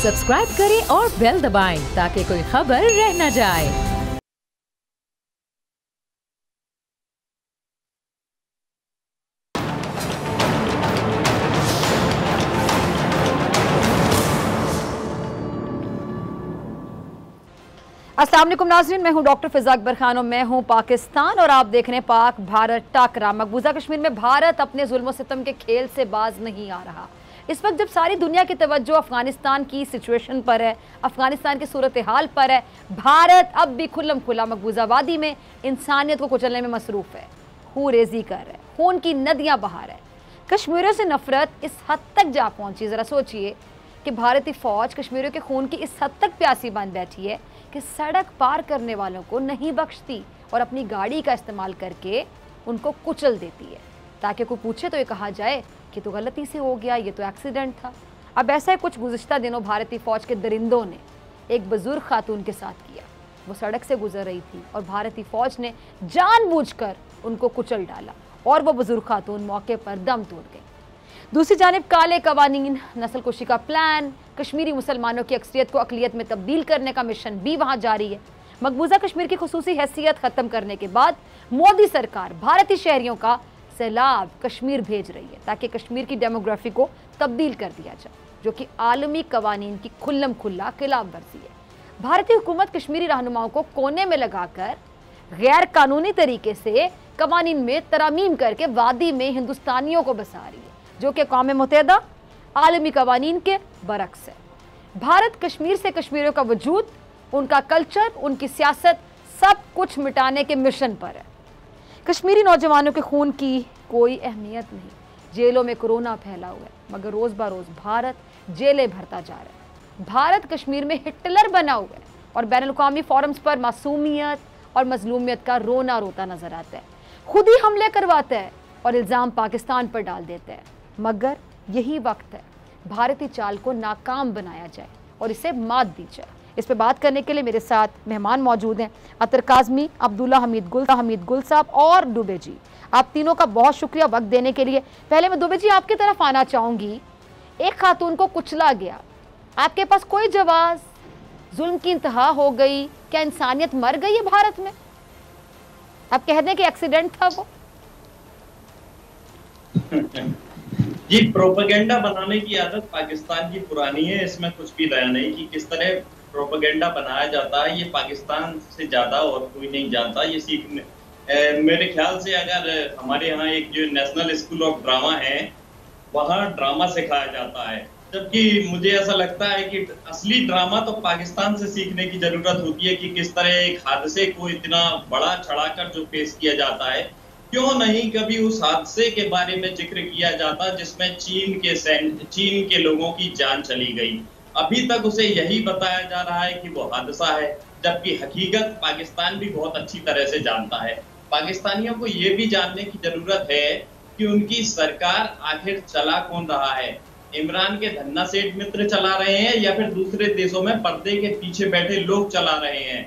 Subscribe करें और bell दबाएं ताकि कोई खबर रह न जाए। अस्सलाम वालेकुम नाज़रीन, मैं हूं डॉक्टर फिजा अकबर खान और मैं हूं पाकिस्तान और आप देख रहे हैं पाक भारत टाकरा। मकबूजा कश्मीर में भारत अपने जुल्म सितम के खेल से बाज नहीं आ रहा। इस वक्त जब सारी दुनिया की तवज्जो अफगानिस्तान की सिचुएशन पर है, अफगानिस्तान की सूरत हाल पर है, भारत अब भी खुल्लम खुला मकबूजा वादी में इंसानियत को कुचलने में मसरूफ़ है, खून रेजी कर रहा है, खून की नदियाँ बहा रहा है। कश्मीरियों से नफरत इस हद तक जा पहुँची, ज़रा सोचिए कि भारतीय फ़ौज कश्मीरियों के खून की इस हद तक प्यासी बन बैठी है कि सड़क पार करने वालों को नहीं बख्शती और अपनी गाड़ी का इस्तेमाल करके उनको कुचल देती है, ताकि कोई पूछे तो ये कहा जाए कि तो गलती से हो गया, ये तो एक्सीडेंट था। अब ऐसा ही कुछ गुज़िश्ता दिनों भारतीय फ़ौज के दरिंदों ने एक बुजुर्ग खातून के साथ किया। वो सड़क से गुजर रही थी और भारतीय फ़ौज ने जानबूझकर उनको कुचल डाला और वो बुजुर्ग खातून मौके पर दम तोड़ गई। दूसरी जानिब काले कवानीन, नस्ल कुशी का प्लान, कश्मीरी मुसलमानों की अक्सरियत को अकलियत में तब्दील करने का मिशन भी वहाँ जारी है। मकबूजा कश्मीर की खुसूसी हैसियत ख़त्म करने के बाद मोदी सरकार भारतीय शहरियों का सैलाब कश्मीर भेज रही है ताकि कश्मीर की डेमोग्राफी को तब्दील कर दिया जाए, जो कि आलमी कवानीन की खुल्लम खुल्ला खिलाफ वर्जी है। भारतीय हुकूमत कश्मीरी रहनुमाओं को कोने में लगाकर गैर कानूनी तरीके से कवानीन में तरामीम करके वादी में हिंदुस्तानियों को बसा रही है, जो कि अक़वाम मुत्तहिदा आलमी कवानीन के बरक्स है। भारत कश्मीर से कश्मीरियों का वजूद, उनका कल्चर, उनकी सियासत सब कुछ मिटाने के मिशन पर है। कश्मीरी नौजवानों के खून की कोई अहमियत नहीं। जेलों में कोरोना फैला हुआ है, मगर रोज़ बरोज़ भारत जेलें भरता जा रहा है। भारत कश्मीर में हिटलर बना हुआ है और बैनुल-अक़वामी फोरम्स पर मासूमियत और मजलूमियत का रोना रोता नजर आता है। खुद ही हमले करवाता है और इल्ज़ाम पाकिस्तान पर डाल देता है। मगर यही वक्त है भारतीय चाल को नाकाम बनाया जाए और इसे मात दी जाए। इस पे बात करने के लिए मेरे साथ मेहमान मौजूद हैं, अतर काज़मी, अब्दुल्ला हमीद गुल साहब और दुबे जी। आप तीनों का बहुत शुक्रिया वक्त देने के लिए। पहले मैं दुबे जी आपकी तरफ आना चाहूँगी। एक खातून को कुचला गया, आपके पास कोई जवाब? जुल्म की इंतहा हो गई, क्या इंसानियत मर गई है भारत में? आप कह दें कि एक्सीडेंट था वो? जी, प्रोपेगेंडा बनाने की आदत पाकिस्तान की पुरानी है, इसमें कुछ भी दया नहीं कि किस तरह प्रोपेगेंडा बनाया जाता है। ये पाकिस्तान से ज्यादा और कोई नहीं जानता ये सीखने। मेरे ख्याल से अगर हमारे यहाँ एक जो नेशनल स्कूल ऑफ ड्रामा है, वहाँ ड्रामा सिखाया जाता है, जबकि मुझे ऐसा लगता है कि असली ड्रामा तो पाकिस्तान से सीखने की जरूरत होती है कि किस तरह एक हादसे को इतना बड़ा चढ़ाकर जो पेश किया जाता है। क्यों नहीं कभी उस हादसे के बारे में जिक्र किया जाता जिसमें चीन के लोगों की जान चली गई। अभी तक उसे यही बताया जा रहा है कि वो हादसा है, जबकि हकीकत पाकिस्तान भी बहुत अच्छी तरह से जानता है। पाकिस्तानियों को ये भी जानने की जरूरत है कि उनकी सरकार आखिर चला कौन रहा है। इमरान के धन्ना सेठ मित्र चला रहे हैं या फिर दूसरे देशों में पर्दे के पीछे बैठे लोग चला रहे हैं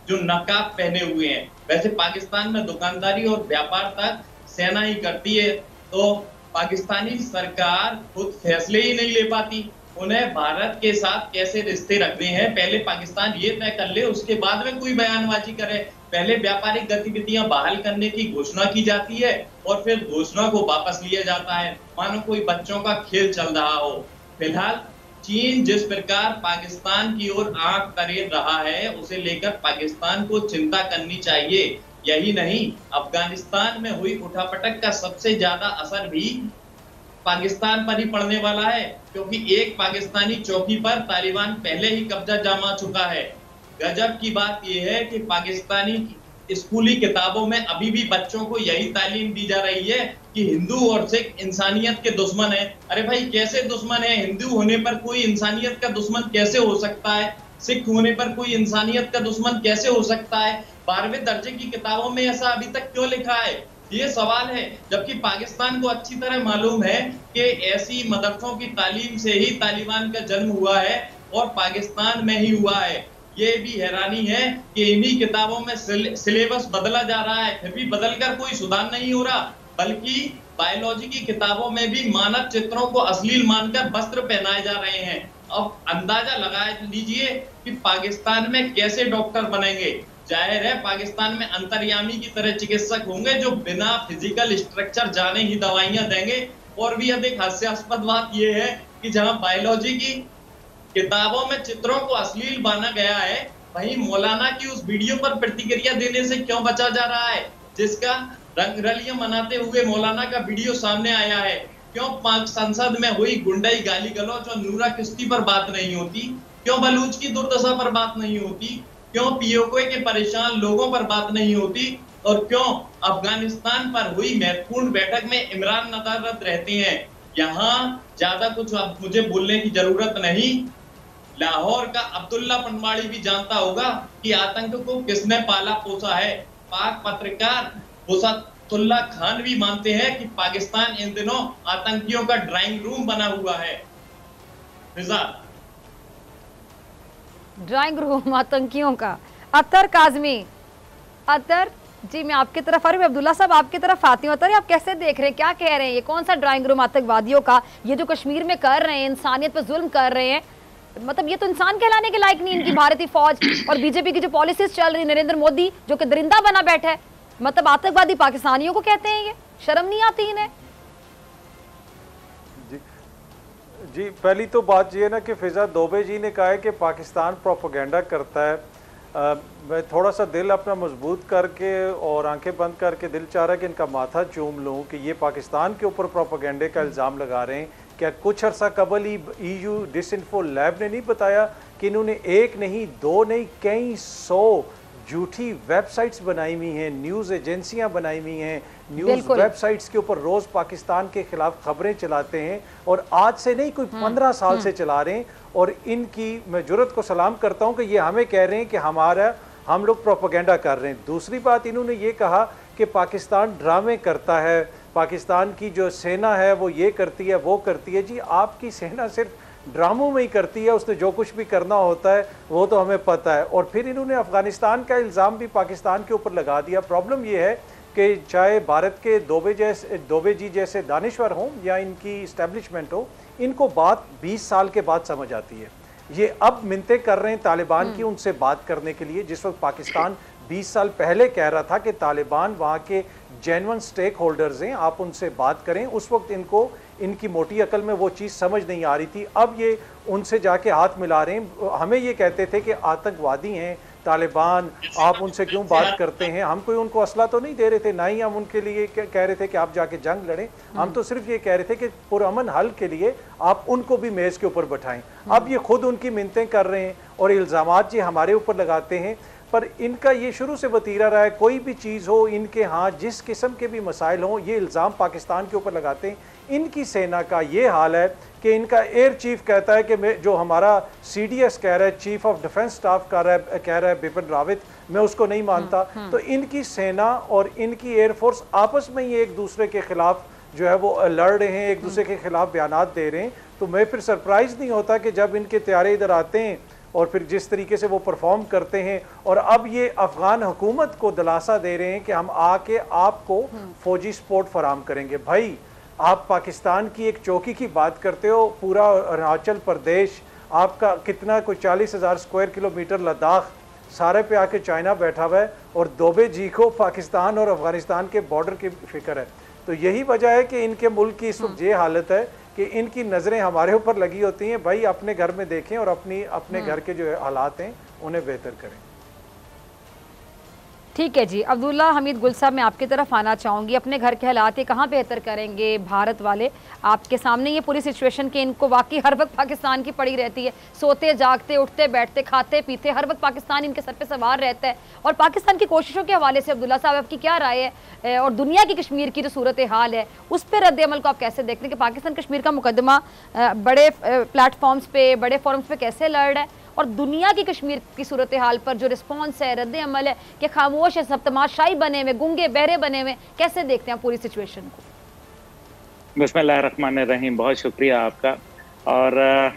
जो नकाब पहने हुए हैं। वैसे पाकिस्तान में दुकानदारी और व्यापार तक सेना ही करती है, तो पाकिस्तानी सरकार खुद फैसले ही नहीं ले पाती उन्हें भारत के साथ कैसे रिश्ते रखने हैं। पहले पाकिस्तान ये तय कर ले, उसके बाद में कोई बयानबाजी करे। पहले व्यापारिक गतिविधियां बहाल करने की घोषणा की जाती है और फिर घोषणा को वापस लिया जाता है, मानो कोई बच्चों का खेल चल रहा हो। फिलहाल चीन जिस प्रकार पाकिस्तान की ओर आंख तरेर रहा है, उसे लेकर पाकिस्तान को चिंता करनी चाहिए। यही नहीं, अफगानिस्तान में हुई उठापटक का सबसे ज्यादा असर भी पाकिस्तान पर ही पड़ने वाला है, क्योंकि एक पाकिस्तानी चौकी पर तालिबान पहले ही कब्जा जमा चुका है। गजब की बात यह है कि पाकिस्तानी स्कूली किताबों में अभी भी बच्चों को यही तालीम दी जा रही है कि हिंदू और सिख इंसानियत के दुश्मन है। अरे भाई, कैसे दुश्मन है? हिंदू होने पर कोई इंसानियत का दुश्मन कैसे हो सकता है? सिख होने पर कोई इंसानियत का दुश्मन कैसे हो सकता है? 12वें दर्जे की किताबों में ऐसा अभी तक क्यों लिखा है? ये सवाल है, जबकि पाकिस्तान को अच्छी तरह मालूम है कि ऐसी मदरसों की तालीम से ही तालिबान का जन्म हुआ है और पाकिस्तान में ही हुआ है। ये भी हैरानी है कि इन्हीं किताबों में सिलेबस बदला जा रहा है, फिर भी बदलकर कोई सुधार नहीं हो रहा, बल्कि बायोलॉजी की किताबों में भी मानव चित्रों को अश्लील मानकर वस्त्र पहनाए जा रहे हैं। अब अंदाजा लगा लीजिए कि पाकिस्तान में कैसे डॉक्टर बनेंगे। जाहिर है पाकिस्तान में अंतर्यामी की तरह चिकित्सक होंगे जो बिना फिजिकल स्ट्रक्चर जाने ही दवाइयां देंगे। और भी अधिक हास्यास्पद बात यह है कि जहां बायोलॉजी की किताबों में चित्रों को अश्लील माना गया है, वहीं मौलाना की उस वीडियो पर प्रतिक्रिया देने से क्यों बचा जा रहा है, जिसका रंगरलियां मनाते हुए मौलाना का वीडियो सामने आया है। क्यों पाक संसद में हुई गुंडाई, गाली गलौज और नूरा किश्ती पर बात नहीं होती? क्यों बलूच की दुर्दशा पर बात नहीं होती? क्यों पीओके के परेशान लोगों पर बात नहीं होती? और क्यों अफगानिस्तान पर हुई महत्वपूर्ण बैठक में इमरान नदारत रहते हैं? यहाँ ज्यादा कुछ अब मुझे बोलने की जरूरत नहीं। लाहौर का अब्दुल्ला पनवाड़ी भी जानता होगा कि आतंक को किसने पाला पोसा है। पाक पत्रकार वसातुल्लाह खान भी मानते हैं कि पाकिस्तान इन दिनों आतंकियों का ड्राइंग रूम बना हुआ है। फिजा, ड्राइंग रूम आतंकियों का। अतर काजमी, अतर जी मैं आपकी तरफ आ रही हूँ, अब्दुल्ला साहब आपकी तरफ आती हूँ। अतर आप कैसे देख रहे हैं, क्या कह रहे हैं, ये कौन सा ड्राइंग रूम आतंकवादियों का, ये जो कश्मीर में कर रहे हैं, इंसानियत पर जुल्म कर रहे हैं, मतलब ये तो इंसान कहलाने के लायक नहीं। इनकी भारतीय फौज और बीजेपी की जो पॉलिसीज चल रही, नरेंद्र मोदी जो कि दरिंदा बना बैठा है, मतलब आतंकवादी पाकिस्तानियों को कहते हैं, ये शर्म नहीं आती इन्हें? जी, पहली तो बात ये ना कि फिजा दोबे जी ने कहा है कि पाकिस्तान प्रोपेगेंडा करता है। मैं थोड़ा सा दिल अपना मजबूत करके और आंखें बंद करके दिल चाह रहा है कि इनका माथा चूम लूँ कि ये पाकिस्तान के ऊपर प्रोपेगेंडे का इल्ज़ाम लगा रहे हैं। क्या कुछ अर्सा कबल ही EU डिसइंफो लैब ने नहीं बताया कि इन्होंने एक नहीं, दो नहीं, कई 100 झूठी वेबसाइट्स बनाई हुई हैं, न्यूज़ एजेंसियां बनाई हुई हैं, न्यूज़ वेबसाइट्स के ऊपर रोज़ पाकिस्तान के खिलाफ खबरें चलाते हैं और आज से नहीं कोई 15 साल से चला रहे हैं। और इनकी मैं जुर्रत को सलाम करता हूं कि ये हमें कह रहे हैं कि हम लोग प्रोपेगेंडा कर रहे हैं। दूसरी बात इन्होंने ये कहा कि पाकिस्तान ड्रामे करता है, पाकिस्तान की जो सेना है वो ये करती है वो करती है। जी आपकी सेना सिर्फ ड्रामों में ही करती है, उसने जो कुछ भी करना होता है वो तो हमें पता है। और फिर इन्होंने अफगानिस्तान का इल्ज़ाम भी पाकिस्तान के ऊपर लगा दिया। प्रॉब्लम ये है कि चाहे भारत के दोबे जी जैसे दानिश्वर हों या इनकी इस्टेब्लिशमेंट हो, इनको बात 20 साल के बाद समझ आती है। ये अब मिन्नतें कर रहे हैं तालिबान की उनसे बात करने के लिए, जिस वक्त पाकिस्तान 20 साल पहले कह रहा था कि तालिबान वहाँ के जेन्युइन स्टेक होल्डर्स हैं, आप उनसे बात करें। उस वक्त इनकी मोटी अकल में वो चीज़ समझ नहीं आ रही थी। अब ये उनसे जाके हाथ मिला रहे हैं। हमें ये कहते थे कि आतंकवादी हैं तालिबान, आप उनसे क्यों बात करते हैं? हम कोई उनको असला तो नहीं दे रहे थे, ना ही हम उनके लिए कह रहे थे कि आप जाके जंग लड़ें। हम तो सिर्फ ये कह रहे थे कि पुरअमन हल के लिए आप उनको भी मेज़ के ऊपर बैठाएं। अब ये खुद उनकी मिन्नतें कर रहे हैं और इल्ज़ामात ये हमारे ऊपर लगाते हैं। पर इनका ये शुरू से वतीरा रहा है, कोई भी चीज़ हो इनके यहाँ, जिस किस्म के भी मसाइल हों, ये इल्ज़ाम पाकिस्तान के ऊपर लगाते हैं। इनकी सेना का ये हाल है कि इनका एयर चीफ कहता है कि जो हमारा CDS कह रहा है, चीफ ऑफ डिफेंस स्टाफ कह रहा है बिपिन रावत, मैं उसको नहीं मानता। तो इनकी सेना और इनकी एयरफोर्स आपस में ही एक दूसरे के खिलाफ जो है वो लड़ रहे हैं, एक दूसरे के खिलाफ बयानात दे रहे हैं। तो मैं फिर सरप्राइज़ नहीं होता कि जब इनके तैयारे इधर आते हैं और फिर जिस तरीके से वो परफॉर्म करते हैं। और अब ये अफगान हुकूमत को दिलासा दे रहे हैं कि हम आके आपको फौजी सपोर्ट फराम करेंगे। भाई आप पाकिस्तान की एक चौकी की बात करते हो, पूरा अरुणाचल प्रदेश आपका कितना, कोई 40,000 स्क्वायर किलोमीटर लद्दाख, सारे पे आके चाइना बैठा हुआ है और दोबे जी को पाकिस्तान और अफगानिस्तान के बॉर्डर की फिक्र है। तो यही वजह है कि इनके मुल्क की इस वक्त ये हालत है कि इनकी नज़रें हमारे ऊपर लगी होती हैं। भाई अपने घर में देखें और अपने घर के जो हालात हैं उन्हें बेहतर करें। ठीक है जी, अब्दुल्ला हमीद गुल साहब मैं आपकी तरफ आना चाहूँगी। अपने घर के हालात ये कहाँ बेहतर करेंगे भारत वाले? आपके सामने ये पूरी सिचुएशन कि इनको वाकई हर वक्त पाकिस्तान की पड़ी रहती है, सोते जागते उठते बैठते खाते पीते हर वक्त पाकिस्तान इनके सर पे सवार रहता है। और पाकिस्तान की कोशिशों के हवाले से अब्दुल्ला साहब आपकी क्या राय है? और दुनिया की कश्मीर की जो सूरत हाल है उस पर रद्द अमल को आप कैसे देखते हैं कि पाकिस्तान कश्मीर का मुकदमा बड़े प्लेटफॉर्म्स पे, बड़े फोरम्स पे कैसे लड़ रहा है, और दुनिया की कश्मीर की सूरत हाल पर जो रिस्पॉन्स है, रद्द अमल है कि खामोश है, सब तमाशाई बने हुए, गुंगे बहरे बने हुए, कैसे देखते हैं पूरी सिचुएशन को? बिस्मिल्लाहिर्रहमानिर्रहीम, बहुत शुक्रिया आपका। और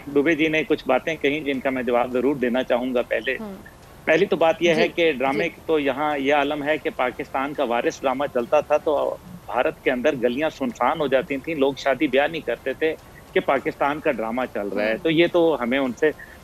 दुबे जी ने कुछ बातें कही जिनका मैं जवाब जरूर देना चाहूँगा। पहली तो बात यह है कि ड्रामे तो यहाँ यह आलम है कि पाकिस्तान का वारिस ड्रामा चलता था तो भारत के अंदर गलियां सुनसान हो जाती थी, लोग शादी ब्याह नहीं करते थे कि पाकिस्तान का ड्रामा चल रहा है। तो ये तो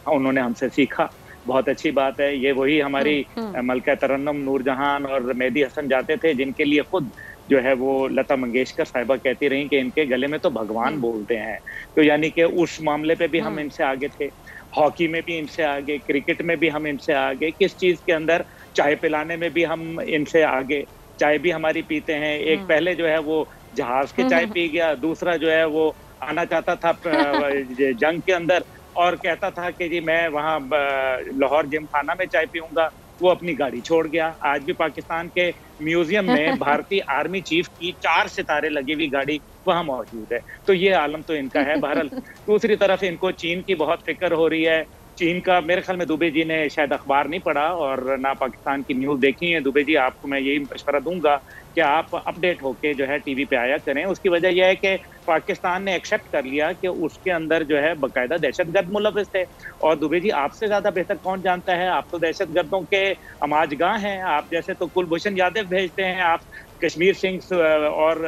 उन्होंने हमसे सीखा, बहुत अच्छी बात है। ये वही हमारी मलका तरन्नुम नूरजहान और मेहदी हसन जाते थे, जिनके लिए खुद जो है वो लता मंगेशकर साहिबा कहती रही कि इनके गले में तो भगवान बोलते हैं। तो यानी कि उस मामले पे भी हम इनसे आगे थे, हॉकी में भी इनसे आगे, क्रिकेट में भी हम इनसे आगे, किस चीज़ के अंदर चाय पिलाने में भी हम इनसे आगे, चाय भी हमारी पीते हैं। एक पहले जो है वो जहाज के चाय पी गया, दूसरा जो है वो आना चाहता था जंग के अंदर और कहता था कि जी मैं वहाँ लाहौर जिमखाना में चाय पीऊंगा, वो अपनी गाड़ी छोड़ गया। आज भी पाकिस्तान के म्यूजियम में भारतीय आर्मी चीफ की 4 सितारे लगी हुई गाड़ी वहाँ मौजूद है। तो ये आलम तो इनका है। बहरहाल दूसरी तरफ इनको चीन की बहुत फिक्र हो रही है। चीन का मेरे ख्याल में दुबे जी ने शायद अखबार नहीं पढ़ा और ना पाकिस्तान की न्यूज़ देखी है। दुबे जी, आपको मैं यही मशवरा दूंगा कि आप अपडेट होके जो है टीवी पे आया करें। उसकी वजह यह है कि पाकिस्तान ने एक्सेप्ट कर लिया कि उसके अंदर जो है बाकायदा दहशतगर्द मुलविस थे। और दुबे जी, आपसे ज़्यादा बेहतर कौन जानता है, आप तो दहशतगर्दों के अमाजगाह हैं। आप जैसे तो कुलभूषण यादव भेजते हैं, आप कश्मीर सिंह और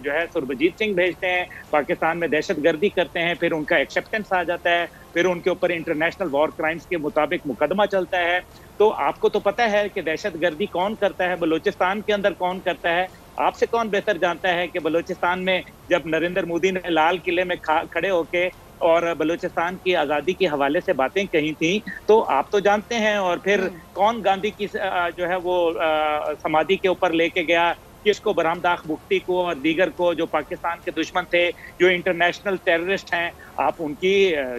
जो है सुरबजीत सिंह भेजते हैं, पाकिस्तान में दहशतगर्दी करते हैं, फिर उनका एक्सेप्टेंस आ जाता है, फिर उनके ऊपर इंटरनेशनल वॉर क्राइम्स के मुताबिक मुकदमा चलता है। तो आपको तो पता है कि दहशतगर्दी कौन करता है, बलूचिस्तान के अंदर कौन करता है। आपसे कौन बेहतर जानता है कि बलूचिस्तान में जब नरेंद्र मोदी ने लाल किले में खड़े होके और बलूचिस्तान की आज़ादी के हवाले से बातें कही थी, तो आप तो जानते हैं। और फिर कौन गांधी की जो है वो समाधि के ऊपर लेके गया, किसको, बरामदाख बुख्ती को और दीगर को जो पाकिस्तान के दुश्मन थे, जो इंटरनेशनल टेररिस्ट हैं, आप उनकी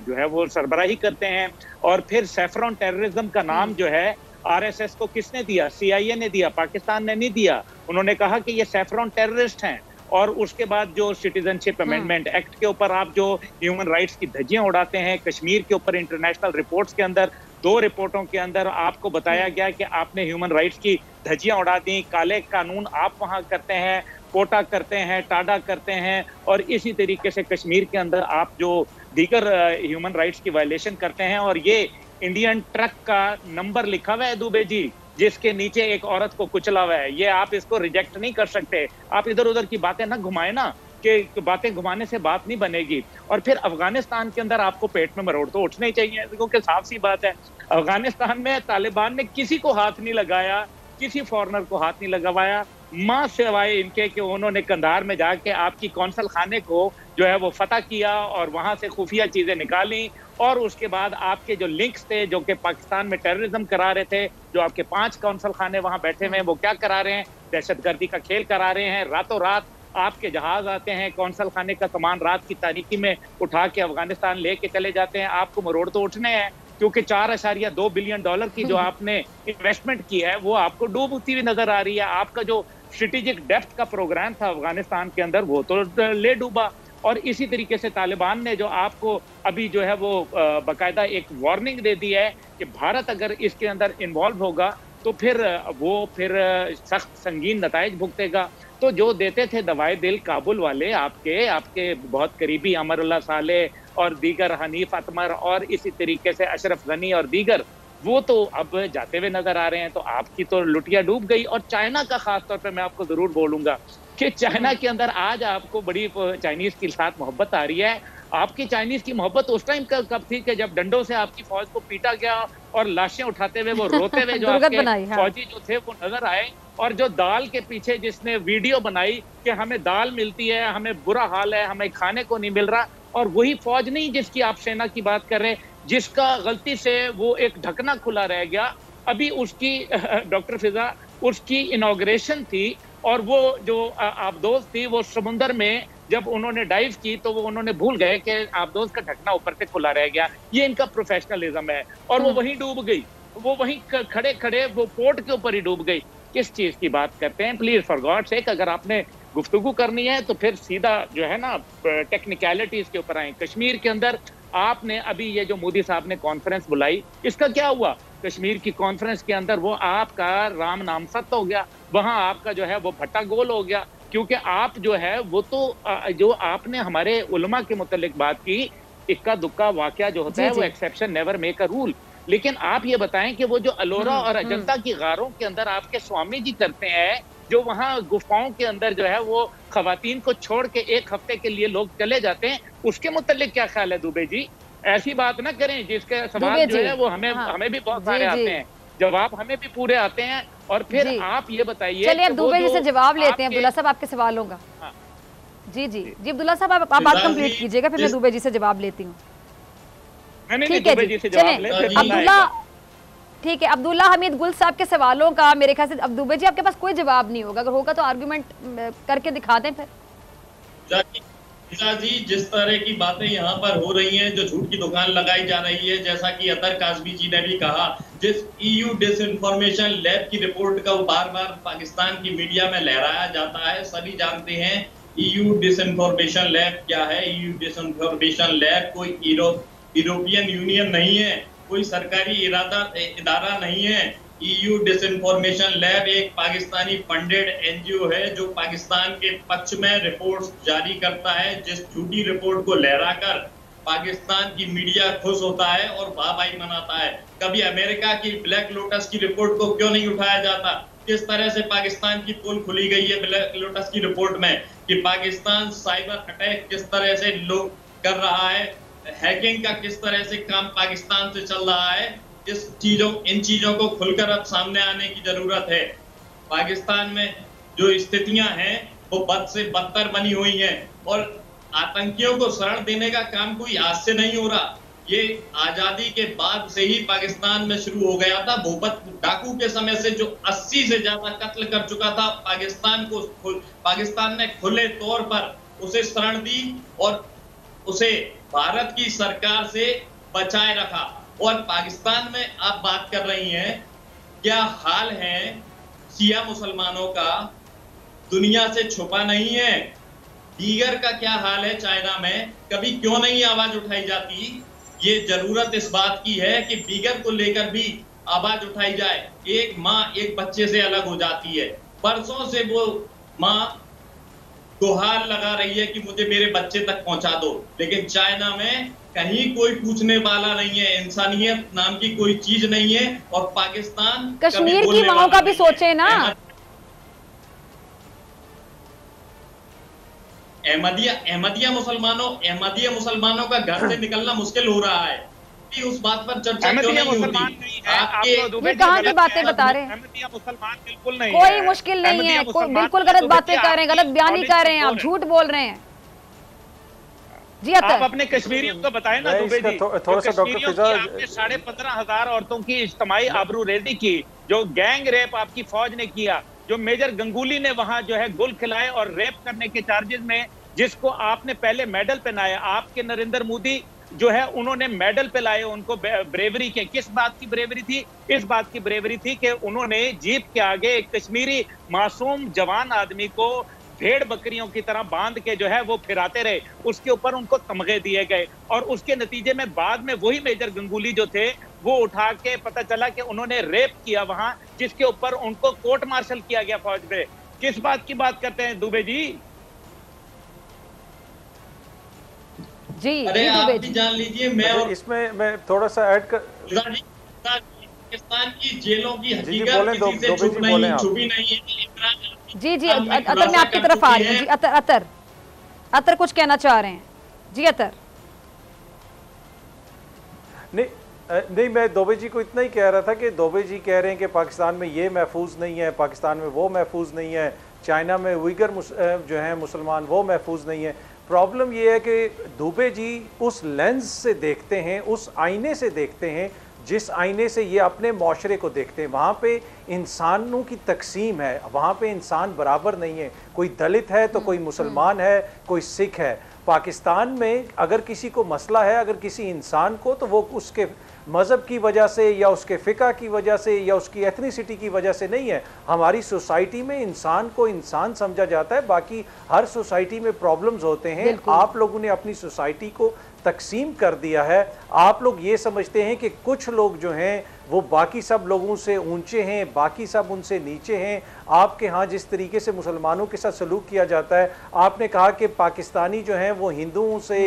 जो है वो सरबराही करते हैं। और फिर सैफरॉन टेररिज्म का नाम जो है आरएसएस को किसने दिया? सीआईए ने दिया, पाकिस्तान ने नहीं दिया। उन्होंने कहा कि ये सैफरॉन टेररिस्ट हैं। और उसके बाद जो सिटीजनशिप अमेंडमेंट एक्ट के ऊपर आप जो ह्यूमन राइट्स की धज्जियां उड़ाते हैं, कश्मीर के ऊपर इंटरनेशनल रिपोर्ट्स के अंदर 2 रिपोर्टों के अंदर आपको बताया गया कि आपने ह्यूमन राइट्स की धज्जियां उड़ा दी। काले कानून आप वहां करते हैं, कोटा करते हैं, टाडा करते हैं, और इसी तरीके से कश्मीर के अंदर आप जो दीगर ह्यूमन राइट्स की वायलेशन करते हैं। और ये इंडियन ट्रक का नंबर लिखा हुआ है दुबे जी, जिसके नीचे एक औरत को कुचला हुआ है। ये आप इसको रिजेक्ट नहीं कर सकते। आप इधर उधर की बातें ना घुमाए ना, कि बातें घुमाने से बात नहीं बनेगी। और फिर अफगानिस्तान के अंदर आपको पेट में मरोड़ तो उठना ही चाहिए, क्योंकि साफ सी बात है, अफगानिस्तान में तालिबान ने किसी को हाथ नहीं लगाया, किसी फॉरेनर को हाथ नहीं लगवाया, मां सिवाय इनके कि उन्होंने कंधार में जाके आपकी कौंसल खाने को जो है वो फतह किया और वहां से खुफिया चीजें निकाली। और उसके बाद आपके जो लिंक्स थे, जो कि पाकिस्तान में टेररिज्म करा रहे थे, जो आपके 5 कौंसल खाने वहां बैठे हुए हैं, वो क्या करा रहे हैं? दहशतगर्दी का खेल करा रहे हैं। रातों रात आपके जहाज आते हैं, कौंसल खाने का सामान रात की तारीकी में उठा के अफगानिस्तान लेके चले जाते हैं। आपको मरोड़ तो उठने हैं, क्योंकि $4.2 बिलियन की जो आपने इन्वेस्टमेंट की है वो आपको डूबती हुई नजर आ रही है। आपका जो स्ट्रेटेजिक डेप्थ का प्रोग्राम था अफगानिस्तान के अंदर, वो तो ले डूबा। और इसी तरीके से तालिबान ने जो आपको अभी जो है वो बाकायदा एक वार्निंग दे दी है कि भारत अगर इसके अंदर इन्वॉल्व होगा तो फिर वो सख्त संगीन नताइज भुगतेगा। तो जो देते थे दवाए दिल काबुल वाले आपके बहुत करीबी अमरुल्लाह सालेह और दीगर, हनीफ अतमर और इसी तरीके से अशरफ गनी और दीगर, वो तो अब जाते हुए नजर आ रहे हैं। तो आपकी तो लुटिया डूब गई। और चाइना का खास तौर पे मैं आपको जरूर बोलूंगा कि चाइना के अंदर आज आपको बड़ी चाइनीज के साथ मोहब्बत आ रही है। आपकी चाइनीज की मोहब्बत उस टाइम कब थी कि जब डंडों से आपकी फौज को पीटा गया और लाशें उठाते हुए वो रोते हुए जो आपके फौजी जो थे वो नजर आए। और जो दाल के पीछे जिसने वीडियो बनाई कि हमें दाल मिलती है, हमें बुरा हाल है, हमें खाने को नहीं मिल रहा, और वही फौज नहीं जिसकी आप सेना की बात कर रहे हैं, जिसका गलती से वो एक ढकना खुला रह गया। अभी उसकी डॉक्टर फिजा उसकी इनॉग्रेशन थी और वो जो आबदोज थी वो समुंदर में जब उन्होंने डाइव की तो वो उन्होंने भूल गए कि आबदोज का ढकना ऊपर से खुला रह गया। ये इनका प्रोफेशनलिज्म है। और वो वहीं डूब गई, वो वहीं खड़े खड़े वो पोर्ट के ऊपर ही डूब गई। किस चीज की बात करते हैं? प्लीज फॉर गॉड सेक, अगर आपने गुफ्तगू करनी है तो फिर सीधा जो है ना टेक्निकलिटीज के ऊपर आए। कश्मीर के अंदर आपने अभी ये जो मोदी साहब ने कॉन्फ्रेंस बुलाई, इसका क्या हुआ? कश्मीर की कॉन्फ्रेंस के अंदर वो आपका राम नामसत हो गया, वहां आपका जो है वो भट्टा गोल हो गया। क्योंकि आप जो है वो तो जो आपने हमारे उलमा के मुतालिक बात की, इक्का दुक्का वाकया जो होता है वो exception never make a rule. लेकिन आप ये बताएं कि वो जो अलोरा और अजंता की गारों के अंदर आपके स्वामी जी करते हैं, जो वहाँ गुफाओं के अंदर जो है वो खवातीन को छोड़ के 1 हफ्ते के लिए लोग चले जाते हैं, उसके मुतालिक क्या ख्याल है दुबे जी? ऐसी बात ना करें, जिसके सवाल जो है वो हमें भी बहुत सारे आते हैं, जवाब हमें भी पूरे आते हैं। और फिर आप ये बताइए, चलिए अब दुबे जी से जवाब लेते हैं अब्दुल्ला साहब आपके सवालों का। जी जी जी अब्दुल्ला साहब आप बात कंप्लीट कीजिएगा, फिर मैं दुबे जी से जवाब लेती हूँ। ठीक है जी, चलिए अब्दुल्ला, ठीक है अब्दुल्ला हमीद गुल साहब के सवालों का मेरे ख्याल से अब दुबे जी आपके पास कोई जवाब नहीं होगा, अगर होगा तो आर्गुमेंट करके दिखा दें फिर। जी जिस तरह की बातें यहाँ पर हो रही हैं, जो झूठ की दुकान लगाई जा रही है, जैसा कि अतर काज़मी जी ने भी कहा, जिस EU डिसइंफॉर्मेशन लैब की रिपोर्ट का बार बार पाकिस्तान की मीडिया में लहराया जाता है, सभी जानते हैं EU डिसइंफॉर्मेशन लैब क्या है। EU डिसइंफॉर्मेशन लैब कोई यूरोपियन यूनियन नहीं है, कोई सरकारी इदारा नहीं है। EU डिसइंफॉर्मेशन लैब एक पाकिस्तानी फंडेड NGO है जो पाकिस्तान के पक्ष में रिपोर्ट्स जारी करता है, जिस झूठी रिपोर्ट को लहराकर पाकिस्तान की मीडिया खुश होता है और वाहवाही मनाता है। कभी अमेरिका की ब्लैक लोटस की रिपोर्ट को क्यों नहीं उठाया जाता? किस तरह से पाकिस्तान की पोल खुली गई है ब्लैक लोटस की रिपोर्ट में कि पाकिस्तान साइबर अटैक किस तरह से लोग कर रहा है, हैकिंग का किस तरह से काम पाकिस्तान से चल रहा है। इन चीजों को खुलकर अब सामने आने की जरूरत है। पाकिस्तान में जो स्थितियां हैं वो बद से बदतर बनी हुई हैं और आतंकियों को शरण देने का काम कोई आज से नहीं हो रहा। ये आजादी के बाद से ही पाकिस्तान में शुरू हो गया था। भूपत डाकू के समय से जो 80 से ज्यादा कत्ल कर चुका था, पाकिस्तान ने खुले तौर पर उसे शरण दी और उसे भारत की सरकार से बचाए रखा। और पाकिस्तान में आप बात कर रही हैं, क्या हाल है शिया मुसलमानों का, दुनिया से छुपा नहीं है। दीगर का क्या हाल है चाइना में, कभी क्यों नहीं आवाज उठाई जाती? ये जरूरत इस बात की है कि दीगर को लेकर भी आवाज उठाई जाए। एक माँ एक बच्चे से अलग हो जाती है, परसों से वो माँ गुहार लगा रही है कि मुझे मेरे बच्चे तक पहुंचा दो, लेकिन चाइना में कहीं कोई पूछने वाला नहीं है, इंसानियत नाम की कोई चीज नहीं है। और पाकिस्तान कश्मीर की माओं का भी सोचे ना। अहमदिया मुसलमानों का घर से निकलना मुश्किल हो रहा है कि उस बात पर चर्चा क्यों नहीं होती? ये कहाँ की बातें बता रहे हैं? मुसलमान बिल्कुल नहीं, कोई मुश्किल नहीं है, बिल्कुल गलत बातें कर रहे हैं, गलत बयानी कर रहे हैं, आप झूठ बोल रहे हैं। जी आप अपने कश्मीरियों को बताएं ना दुबे जी, थोड़ा सा डॉक्टर फिजा, 15,500 औरतों की इज्तिमाई आबरूरेजी की, जो गैंग रेप आपकी फौज ने किया, जो मेजर गंगुली ने वहां जो है गुल खिलाए और रेप करने के चार्जेस में जिसको आपने पहले मेडल पहनाया, आपके नरेंद्र मोदी जो है उन्होंने मेडल पे लाए उनको ब्रेवरी के। किस बात की ब्रेवरी थी? इस बात की ब्रेवरी थी कि उन्होंने जीप के आगे एक कश्मीरी मासूम जवान आदमी को भेड़ बकरियों की तरह बांध के जो है वो फिराते रहे, उसके ऊपर उनको तमगे दिए गए और उसके नतीजे में बाद में वही मेजर गंगुली जो थे वो उठा के पता चला कि उन्होंने रेप किया वहां, जिसके ऊपर उनको कोर्ट मार्शल किया गया फौज में। किस बात की बात करते हैं दुबे जी? जी अरे आप भी जान लीजिए, मैं थोड़ा सा ऐड कर, पाकिस्तान की जेलों की हकीकत किसी से छुपी नहीं है। जी जी अतर मैं आपकी तरफ आ रही हूँ। जी अतर कुछ कहना चाह रहे हैं? जी अतर। नहीं मैं दोबे जी को इतना ही कह रहा था कि दोबे जी कह रहे हैं कि पाकिस्तान में ये महफूज नहीं है, पाकिस्तान में वो महफूज नहीं है, चाइना में उइगर जो हैं मुसलमान वो महफूज नहीं है। प्रॉब्लम ये है कि दुबे जी उस लेंस से देखते हैं, उस आईने से देखते हैं जिस आईने से ये अपने माशरे को देखते हैं। वहाँ पे इंसानों की तकसीम है, वहाँ पे इंसान बराबर नहीं है, कोई दलित है तो कोई मुसलमान है, कोई सिख है। पाकिस्तान में अगर किसी को मसला है, अगर किसी इंसान को, तो वो उसके मज़हब की वजह से या उसके फ़िक़ा की वजह से या उसकी एथनिसिटी की वजह से नहीं है। हमारी सोसाइटी में इंसान को इंसान समझा जाता है, बाकी हर सोसाइटी में प्रॉब्लम्स होते हैं। आप लोगों ने अपनी सोसाइटी को तकसीम कर दिया है। आप लोग ये समझते हैं कि कुछ लोग जो हैं वो बाकी सब लोगों से ऊंचे हैं, बाकी सब उनसे नीचे हैं। आपके यहाँ जिस तरीके से मुसलमानों के साथ सलूक किया जाता है, आपने कहा कि पाकिस्तानी जो हैं वो हिंदुओं से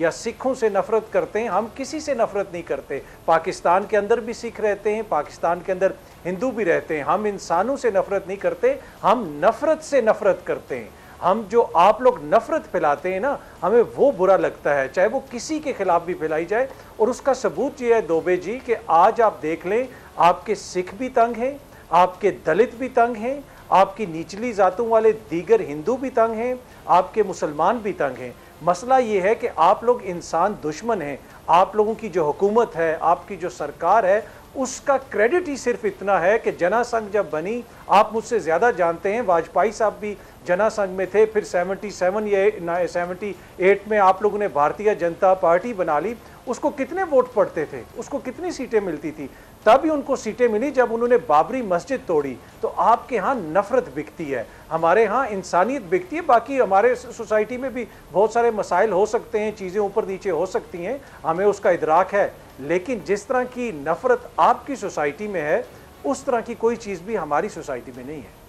या सिखों से नफ़रत करते हैं। हम किसी से नफ़रत नहीं करते। पाकिस्तान के अंदर भी सिख रहते हैं, पाकिस्तान के अंदर हिंदू भी रहते हैं। हम इंसानों से नफ़रत नहीं करते, हम नफ़रत से नफ़रत करते हैं। हम जो आप लोग नफ़रत फैलाते हैं ना, हमें वो बुरा लगता है, चाहे वो किसी के खिलाफ भी फैलाई जाए। और उसका सबूत ये है दोबे जी कि आज आप देख लें, आपके सिख भी तंग हैं, आपके दलित भी तंग हैं, आपकी निचली जातों वाले दीगर हिंदू भी तंग हैं, आपके मुसलमान भी तंग हैं। मसला ये है कि आप लोग इंसान दुश्मन हैं। आप लोगों की जो हुकूमत है, आपकी जो सरकार है, उसका क्रेडिट ही सिर्फ इतना है कि जनसंघ जब बनी, आप मुझसे ज़्यादा जानते हैं, वाजपेयी साहब भी जनसंघ में थे, फिर 77 या 78 में आप लोगों ने भारतीय जनता पार्टी बना ली। उसको कितने वोट पड़ते थे, उसको कितनी सीटें मिलती थी? तभी उनको सीटें मिली जब उन्होंने बाबरी मस्जिद तोड़ी। तो आपके यहाँ नफ़रत बिकती है, हमारे यहाँ इंसानियत बिकती है। बाकी हमारे सोसाइटी में भी बहुत सारे मसाइल हो सकते हैं, चीज़ें ऊपर नीचे हो सकती हैं, हमें उसका इदराक है। लेकिन जिस तरह की नफ़रत आपकी सोसाइटी में है, उस तरह की कोई चीज़ भी हमारी सोसाइटी में नहीं है।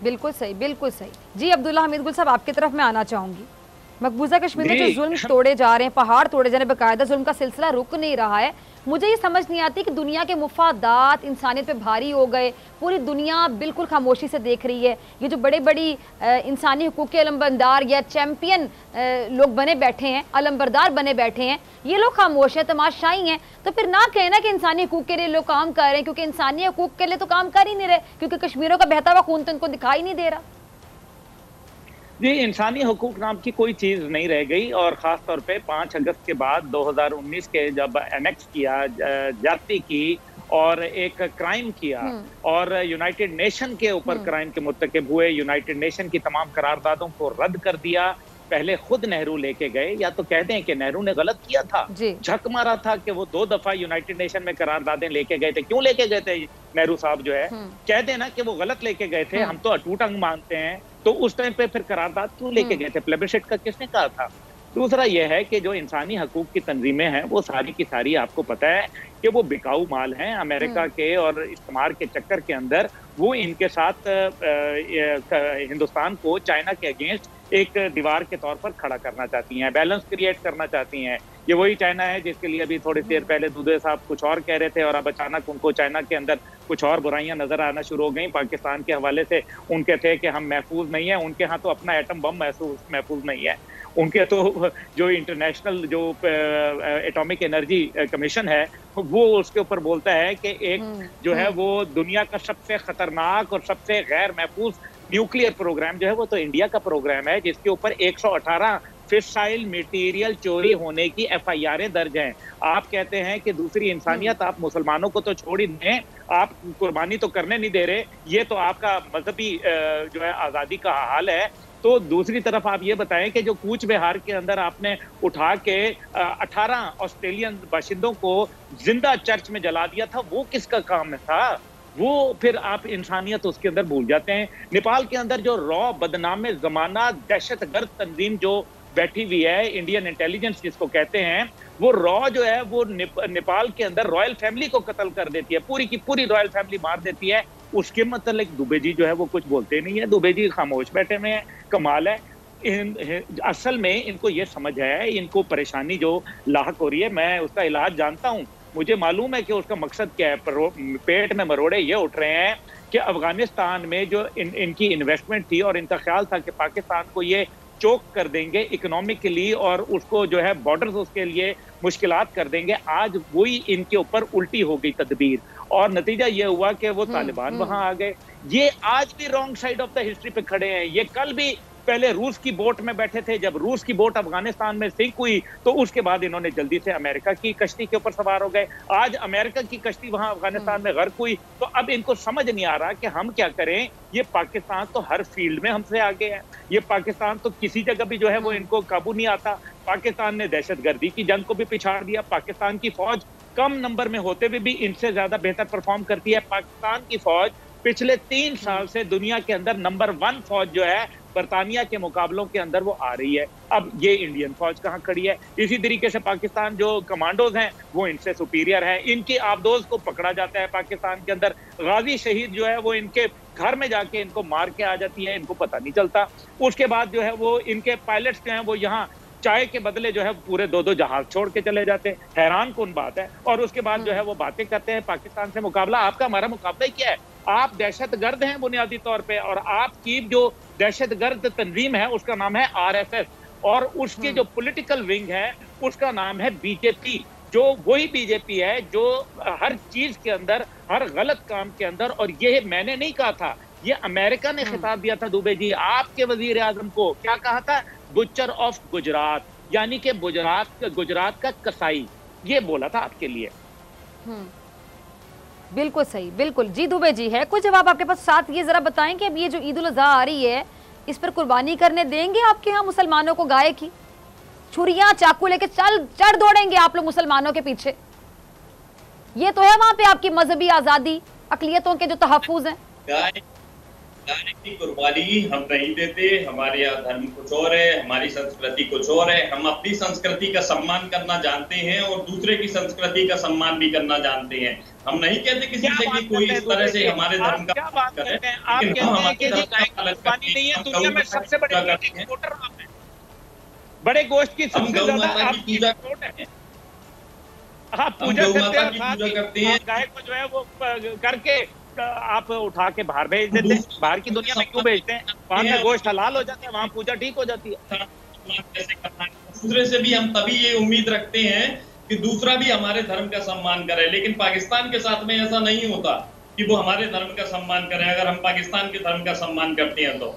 बिल्कुल सही, बिल्कुल सही। जी अब्दुल्ला हमीद गुल साहब, आपकी तरफ मैं आना चाहूंगी। मकबूजा कश्मीर में जो जुल्म तोड़े जा रहे हैं, पहाड़ तोड़े जा रहे हैं, बाकायदा जुल्म का सिलसिला रुक नहीं रहा है। मुझे ये समझ नहीं आती कि दुनिया के मुफादात इंसानियत पे भारी हो गए, पूरी दुनिया बिल्कुल खामोशी से देख रही है। ये जो बड़े बड़ी इंसानी हुकूक के अलमबरदार या चैम्पियन लोग बने बैठे हैं, अलमबरदार बने बैठे हैं, ये लोग खामोश हैं, तमाशाई हैं। तो फिर ना कहना कि इंसानी हुकूक के लिए लोग काम कर रहे हैं, क्योंकि इंसानी हुकूक के लिए तो काम कर ही नहीं रहे, क्योंकि कश्मीरों का बहता हुआ खून तो इनको दिखाई नहीं दे रहा। जी, इंसानी हुकूक नाम की कोई चीज़ नहीं रह गई। और ख़ास तौर पे 5 अगस्त के बाद 2019 के जब एनेक्स किया, जाति की और एक क्राइम किया और यूनाइटेड नेशन के ऊपर क्राइम के मुर्तकिब हुए, यूनाइटेड नेशन की तमाम करारदादों को रद्द कर दिया। पहले खुद नेहरू लेके गए, या तो कहते हैं कि नेहरू ने गलत किया था, झक मारा था कि वो 2 दफा यूनाइटेड नेशन में करारदादें लेके गए थे। क्यों लेके गए थे नेहरू साहब जो है, कहते हैं ना कि वो गलत लेके गए थे, हम तो अटूट अंग मानते हैं, तो उस टाइम पे फिर करारदाद क्यों लेके गए थे? प्लेबिससिट का किसने कहा था? दूसरा यह है कि जो इंसानी हकूक की तंजीमें हैं वो सारी की सारी आपको पता है कि वो बिकाऊ माल हैं अमेरिका के, और इस्तेमाल के चक्कर के अंदर वो इनके साथ हिंदुस्तान को चाइना के अगेंस्ट एक दीवार के तौर पर खड़ा करना चाहती हैं, बैलेंस क्रिएट करना चाहती हैं। ये वही चाइना है जिसके लिए अभी थोड़ी देर पहले दुबे साहब कुछ और कह रहे थे, और अब अचानक उनको चाइना के अंदर कुछ और बुराइयां नजर आना शुरू हो गई। पाकिस्तान के हवाले से उनके थे कि हम महफूज नहीं है, उनके यहाँ तो अपना एटम बम महफूज नहीं है। उनके तो जो इंटरनेशनल जो एटॉमिक एनर्जी कमीशन है वो उसके ऊपर बोलता है कि एक जो है वो दुनिया का सबसे खतरनाक और सबसे गैर महफूज न्यूक्लियर प्रोग्राम जो है वो तो इंडिया का प्रोग्राम है, जिसके ऊपर 118 फिसाइल मटेरियल चोरी होने की FIR दर्ज हैं। आप कहते हैं कि दूसरी इंसानियत, आप मुसलमानों को तो छोड़ ही दें, आप कुर्बानी तो करने नहीं दे रहे, ये तो आपका मजहबी जो है आज़ादी का हाल है। तो दूसरी तरफ आप ये बताएं कि जो कूच बिहार के अंदर आपने उठा के 18 ऑस्ट्रेलियन बाशिंदों को जिंदा चर्च में जला दिया था, वो किसका काम था? वो फिर आप इंसानियत उसके अंदर भूल जाते हैं। नेपाल के अंदर जो रॉ बदनामे जमाना दहशतगर्द तंजीम जो बैठी हुई है, इंडियन इंटेलिजेंस जिसको कहते हैं, वो रॉ जो है वो नेपाल के अंदर रॉयल फैमिली को कत्ल कर देती है, पूरी की पूरी रॉयल फैमिली मार देती है। उसके मतलब दुबे जी जो है वो कुछ बोलते नहीं है, दुबे जी खामोश बैठे हुए हैं। कमाल है। असल में इनको ये समझ है, इनको परेशानी जो लाहक हो रही है, मैं उसका इलाज जानता हूँ, मुझे मालूम है कि उसका मकसद क्या है। पेट में मरोड़े ये उठ रहे हैं कि अफगानिस्तान में जो इनकी इन्वेस्टमेंट थी और इनका ख्याल था कि पाकिस्तान को ये चोक कर देंगे इकोनॉमिकली और उसको जो है बॉर्डर्स उसके लिए मुश्किलात कर देंगे, आज वही इनके ऊपर उल्टी हो गई तदबीर, और नतीजा ये हुआ कि वो तालिबान वहां आ गए। ये आज भी wrong side of the history पे खड़े हैं। ये कल भी पहले रूस की बोट में बैठे थे, जब रूस की बोट अफगानिस्तान में सिंक हुई तो उसके बाद इन्होंने जल्दी से अमेरिका की कश्ती के ऊपर सवार हो गए। आज अमेरिका की कश्ती वहां अफगानिस्तान में गर्क हुई, तो अब इनको समझ नहीं आ रहा कि हम क्या करें। ये पाकिस्तान तो हर फील्ड में हमसे आगे है, ये पाकिस्तान तो किसी जगह भी जो है वो इनको काबू नहीं आता। पाकिस्तान ने दहशतगर्दी की जंग को भी पिछाड़ दिया, पाकिस्तान की फौज कम नंबर में होते हुए भी इनसे ज्यादा बेहतर परफॉर्म करती है। पाकिस्तान की फौज पिछले 3 साल से दुनिया के अंदर नंबर 1 फौज जो है बरतानिया के मुकाबलों के अंदर वो आ रही है। अब ये इंडियन फौज कहाँ खड़ी है? इसी तरीके से पाकिस्तान जो कमांडोज हैं वो इनसे सुपीरियर है। इनकी आबदोज को पकड़ा जाता है पाकिस्तान के अंदर। गाजी शहीद जो है वो इनके घर में जाके इनको मार के आ जाती है, इनको पता नहीं चलता। उसके बाद जो है वो इनके पायलट्स जो हैं वो यहाँ चाय के बदले जो है पूरे 2-2 जहाज छोड़ के चले जाते हैं। हैरान कौन बात है। और उसके बाद जो है वो बातें करते हैं पाकिस्तान से मुकाबला। आपका हमारा मुकाबला ही क्या है? आप दहशतगर्द हैं बुनियादी तौर पे, और आपकी जो दहशतगर्द तंजीम है उसका नाम है आरएसएस, और उसके जो पॉलिटिकल विंग है उसका नाम है बीजेपी, जो वही बीजेपी है जो हर चीज के अंदर, हर गलत काम के अंदर, और ये मैंने नहीं कहा था, ये अमेरिका ने खिताब दिया था दुबे जी आपके वजीर आजम को। क्या कहा था? बुचर ऑफ गुजरात, यानी कि गुजरात का कसाई, ये बोला था आपके लिए। बिल्कुल सही, बिल्कुल जी। दुबे जी है कुछ जवाब आपके पास? साथ ये जरा बताएं कि अब ये जो ईद उल अजहा आ रही है इस पर कुर्बानी करने देंगे आपके यहाँ मुसलमानों को? गाय की छुरियां चाकू लेके चढ़ दौड़ेंगे आप लोग मुसलमानों के पीछे? ये तो है वहां पे आपकी मजहबी आजादी, अकलियतों के जो तहफ्फुज हैं। गाय की कुर्बानी हम नहीं देते। हमारे यहाँ धर्म कुछ और है, हमारी संस्कृति कुछ और है। हम अपनी संस्कृति का सम्मान करना जानते हैं और दूसरे की संस्कृति का सम्मान भी करना जानते हैं। हम नहीं कहते किसी से कि कोई इस तरह से हमारे धर्म का बात करे, लेकिन हम हमारे धर्म का पालन करते हैं। दुनिया में सबसे बड़े एक्सपोर्टर आप हैं, बड़े गोश्त की हम गौ माता की पूजा आप पूजा करते हैं, गाय को जो है वो करके आप उठा के बाहर भेज देते हैं। बाहर की दुनिया में क्यों भेजते हैं? वहां का गोश्त हलाल हो जाता है, वहां पूजा ठीक हो जाती है। दूसरे से भी हम तभी ये उम्मीद रखते हैं कि दूसरा भी हमारे धर्म का सम्मान करे, लेकिन पाकिस्तान के साथ में ऐसा नहीं होता कि वो हमारे धर्म का सम्मान करे। अगर हम पाकिस्तान के धर्म का सम्मान करते हैं तो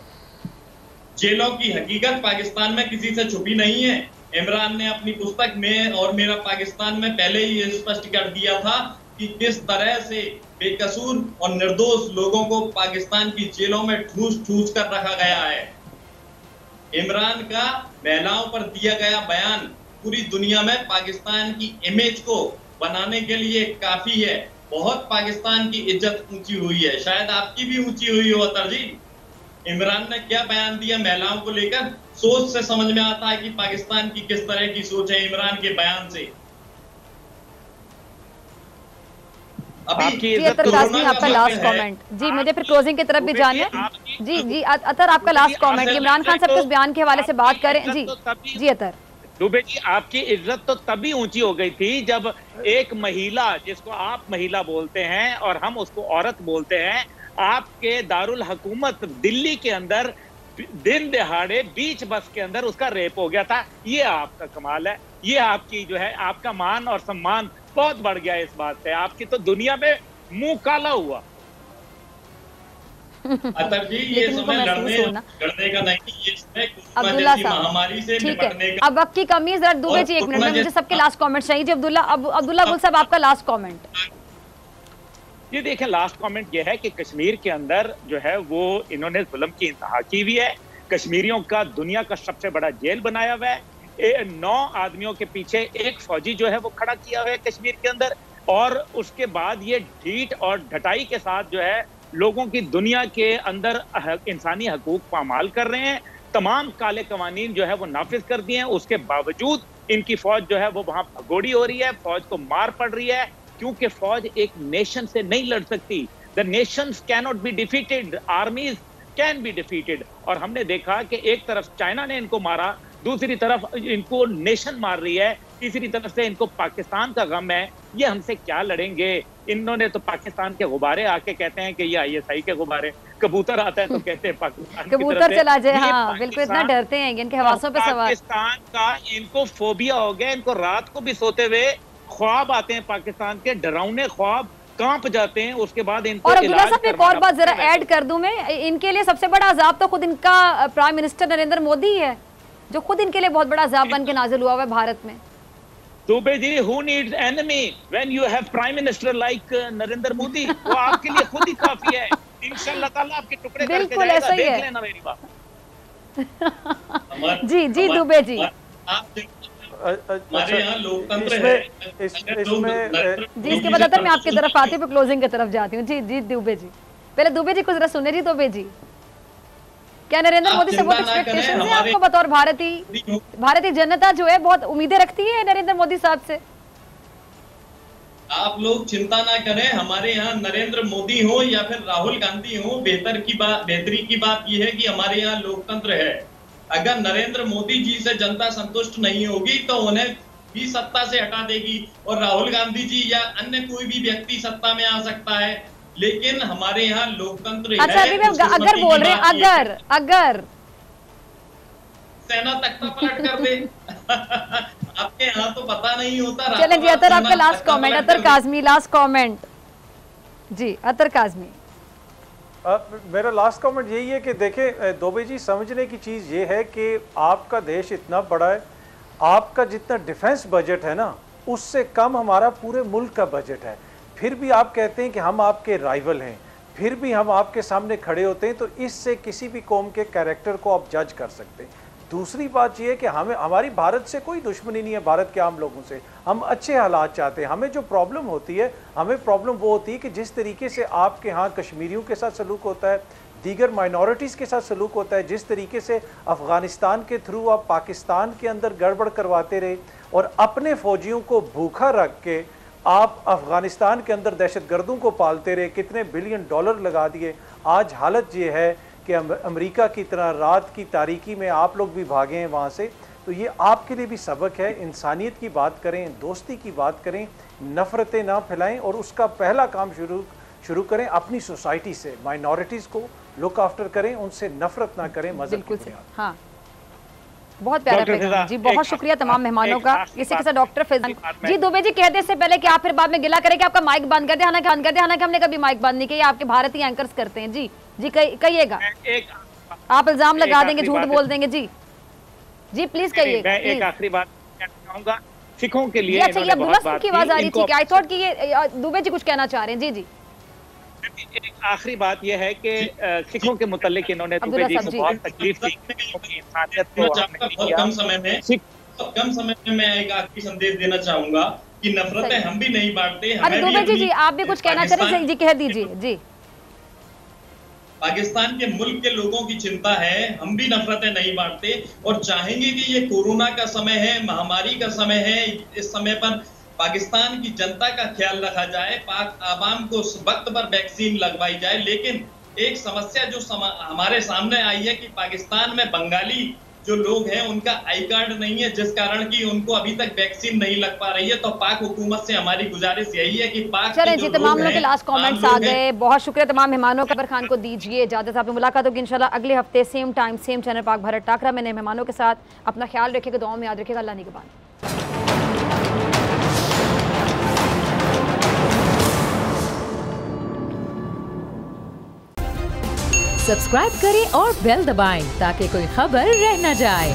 जेलों की हकीकत पाकिस्तान में किसी से छुपी नहीं है। इमरान ने अपनी पुस्तक में और मेरा पाकिस्तान में पहले ही ये स्पष्ट कर दिया था कि किस तरह से बेकसूर और निर्दोष लोगों को पाकिस्तान की जेलों में ठूस कर रखा गया है। इमरान का महिलाओं पर दिया गया बयान पूरी दुनिया में पाकिस्तान की इमेज को बनाने के लिए काफी है। बहुत पाकिस्तान की इज्जत ऊंची हुई है, शायद आपकी भी ऊंची हुई हो अतर जी। इमरान ने क्या बयान दिया महिलाओं को लेकर, सोच से समझ में आता है कि पाकिस्तान की किस तरह की सोच है इमरान के बयान से। जी अतर काज़मी आपका लास्ट कमेंट। जी मुझे फिर क्लोजिंग की तरफ भी जाना है। जी अतर आपका लास्ट कमेंट। इमरान खान साहब के बयान के हवाले से बात करें। जी अतर। दुबे जी आपकी इज्जत तो तभी ऊंची हो गई थी जब एक महिला, जिसको आप महिला बोलते हैं और हम उसको औरत बोलते हैं, आपके दारुल हुकूमत दिल्ली के अंदर दिन दिहाड़े बीच बस के अंदर उसका रेप हो गया था। ये आपका कमाल है, ये आपकी जो है आपका मान और सम्मान बहुत बढ़ गया इस बात से। आपकी तो दुनिया में मुंह काला हुआ। अतर जी ये समय लड़ने का नहीं, ये समय अब्दुल्ला साहब महामारी से निपटने का। अब वक्त की कमी, जरा दुबे जी एक मिनट में, मुझे सबके लास्ट कमेंट चाहिए। जी अब्दुल्ला गुल साहब आपका लास्ट कमेंट। ये देखिए लास्ट कमेंट ये है कि कश्मीर के अंदर जो है वो इन्होंने जुल्म की इंतहा की हुई है। कश्मीरियों का दुनिया का सबसे बड़ा जेल बनाया हुआ है। 9 आदमियों के पीछे एक फौजी जो है वो खड़ा किया हुआ है कश्मीर के अंदर, और उसके बाद ये ढीठ और ढटाई के साथ जो है लोगों की दुनिया के अंदर इंसानी हकूक पामाल कर रहे हैं। तमाम काले कवानीन जो है वो नाफिज कर दिए हैं। उसके बावजूद इनकी फौज जो है वो वहां भगोड़ी हो रही है, फौज को मार पड़ रही है, क्योंकि फौज एक नेशन से नहीं लड़ सकती। The Nations cannot be defeated, आर्मीज can be defeated. और हमने देखा कि एक तरफ चाइना ने इनको मारा, दूसरी तरफ इनको नेशन मार रही है, तीसरी तरफ से इनको पाकिस्तान का गम है। ये हमसे क्या लड़ेंगे? इन्होंने तो पाकिस्तान के गुब्बारे आके कहते हैं कि ये ISI के गुब्बारे, कबूतर आता है तो कहते हैं पाकिस्तान कबूतर चला जाए। हाँ बिल्कुल, इतना डरते हैं इनके हवासों पे सवार। पाकिस्तान का इनको फोबिया हो गया। इनको रात को भी सोते हुए ख्वाब आते हैं पाकिस्तान के, डरावने ख्वाब, कांप जाते हैं। उसके बाद इनको और अब्दुल्ला साहब एक और बात जरा ऐड कर दूं मैं, इनके लिए सबसे बड़ा अजाब तो खुद इनका प्राइम मिनिस्टर नरेंद्र मोदी है, जो खुद इनके लिए बहुत बड़ा अजाब बन के नाजिल हुआ है भारत में। Dubey ji, who needs enemy when you have prime minister like Narendra Modi? वो आपके लिए खुद ही काफी है। इंशाल्लाह ताला आपके टुकड़े करके जाएगा, देख लेना मेरी बात। जी दुबे जी, हमारे यहाँ लोकतंत्र है। जी इसके बाद मैं आपकी तरफ आती हूँ, क्लोजिंग की तरफ जाती हूँ। जी दुबे जी। पहले दुबे जी को जरा सुने जी। दुबे जी, क्या नरेंद्र मोदी से बहुत एक्सपेक्टेशन है आपको बतौर भारतीय जनता जो है बहुत उम्मीदें रखती है नरेंद्र मोदी साहब से? आप लोग चिंता ना करें, हमारे यहाँ नरेंद्र मोदी हो या फिर राहुल गांधी हो, बेहतरी की बात यह है कि हमारे यहाँ लोकतंत्र है। अगर नरेंद्र मोदी जी से जनता संतुष्ट नहीं होगी तो उन्हें भी सत्ता से हटा देगी और राहुल गांधी जी या अन्य कोई भी व्यक्ति सत्ता में आ सकता है, लेकिन हमारे यहाँ लोकतंत्र अच्छा, है। अगर बोल रहे हैं अगर सेना तख्ता पलट कर दे आपके यहाँ तो पता नहीं होता। चलें जी, अतर आपका लास्ट कमेंट, अतर काज़मी लास्ट कमेंट जी। अतर काज़मी, मेरा लास्ट कमेंट यही है कि देखें दुबे जी, समझने की चीज़ ये है कि आपका देश इतना बड़ा है, आपका जितना डिफेंस बजट है ना उससे कम हमारा पूरे मुल्क का बजट है, फिर भी आप कहते हैं कि हम आपके राइवल हैं, फिर भी हम आपके सामने खड़े होते हैं, तो इससे किसी भी कौम के कैरेक्टर को आप जज कर सकते हैं। दूसरी बात यह है कि हमारी भारत से कोई दुश्मनी नहीं है, भारत के आम लोगों से हम अच्छे हालात चाहते हैं। हमें जो प्रॉब्लम होती है, हमें प्रॉब्लम वो होती है कि जिस तरीके से आपके यहाँ कश्मीरियों के साथ सलूक होता है, दीगर माइनॉरिटीज़ के साथ सलूक होता है, जिस तरीके से अफ़गानिस्तान के थ्रू आप पाकिस्तान के अंदर गड़बड़ करवाते रहे और अपने फ़ौजियों को भूखा रख के आप अफ़गानिस्तान के अंदर दहशतगर्दों को पालते रहे, कितने बिलियन डॉलर लगा दिए। आज हालत ये है कि अमेरिका की तरह रात की तारीकी में आप लोग भी भागे हैं वहाँ से, तो ये आपके लिए भी सबक है। इंसानियत की बात करें, दोस्ती की बात करें, नफ़रतें ना फैलाएं और उसका पहला काम शुरू करें अपनी सोसाइटी से। माइनॉरिटीज़ को लुक आफ्टर करें, उनसे नफरत ना करें मज़हब की बुनियाद पर। हाँ, बहुत प्यारा पैगाम जी, बहुत शुक्रिया तमाम मेहमानों का। इसी के साथ डॉक्टर फैजाक जी, दुबे जी कहते से पहले कि आप फिर बाद में गिला करें कि आपका माइक बंद कर दे, हालांकि हमने कभी माइक बंद नहीं किया, आपके भारतीय एंकर्स करते हैं। जी जी कहिएगा, आप इल्जाम लगा देंगे, झूठ बोल देंगे। जी जी प्लीज कहिएगा। मैं एक आखिरी बात कहना चाहूंगा सिखों के लिए। अच्छा, ये अब्दुल्ला साहब की आवाज आ रही थी, आई थॉट कि ये दुबे जी कुछ कहना चाह रहे हैं। जी जी, एक आखिरी बात यह है कि सिखों के मुतालिक इन्होंने दुबे जी को बहुत तकलीफ दी, इंसानियत को कम समय में मैं एक आखिरी संदेश देना चाहूंगा कि नफरतें हम भी नहीं बांटते। अरे दुबे जी आप भी कुछ कहना चाह रहे हैं? जी कह दीजिए। जी, पाकिस्तान के मुल्क के लोगों की चिंता है, हम भी नफरतें नहीं बांटते और चाहेंगे कि ये कोरोना का समय है, महामारी का समय है, इस समय पर पाकिस्तान की जनता का ख्याल रखा जाए, पाक आवाम को वक्त पर वैक्सीन लगवाई जाए। लेकिन एक समस्या जो हमारे सामने आई है कि पाकिस्तान में बंगाली जो लोग हैं उनका आई कार्ड नहीं है, जिस कारण की उनको अभी तक वैक्सीन नहीं लग पा रही है। तो पाक हुकूमत से हमारी गुजारिश यही है कि पाक चलें जी, तमाम लोगों के लास्ट कमेंट्स आ गए। बहुत शुक्रिया तमाम मेहमानों का। खान को दीजिए इजाजत, आपसे मुलाकात होगी इंशाल्लाह अगले हफ्ते same time same channel Pak Bharat टाकरा में नए मेहमानों के साथ। अपना ख्याल रखिएगा, दुआओं में याद रखिएगा। अल्लाह निगहबान। सब्सक्राइब करें और बेल दबाएं ताकि कोई खबर रह न जाए।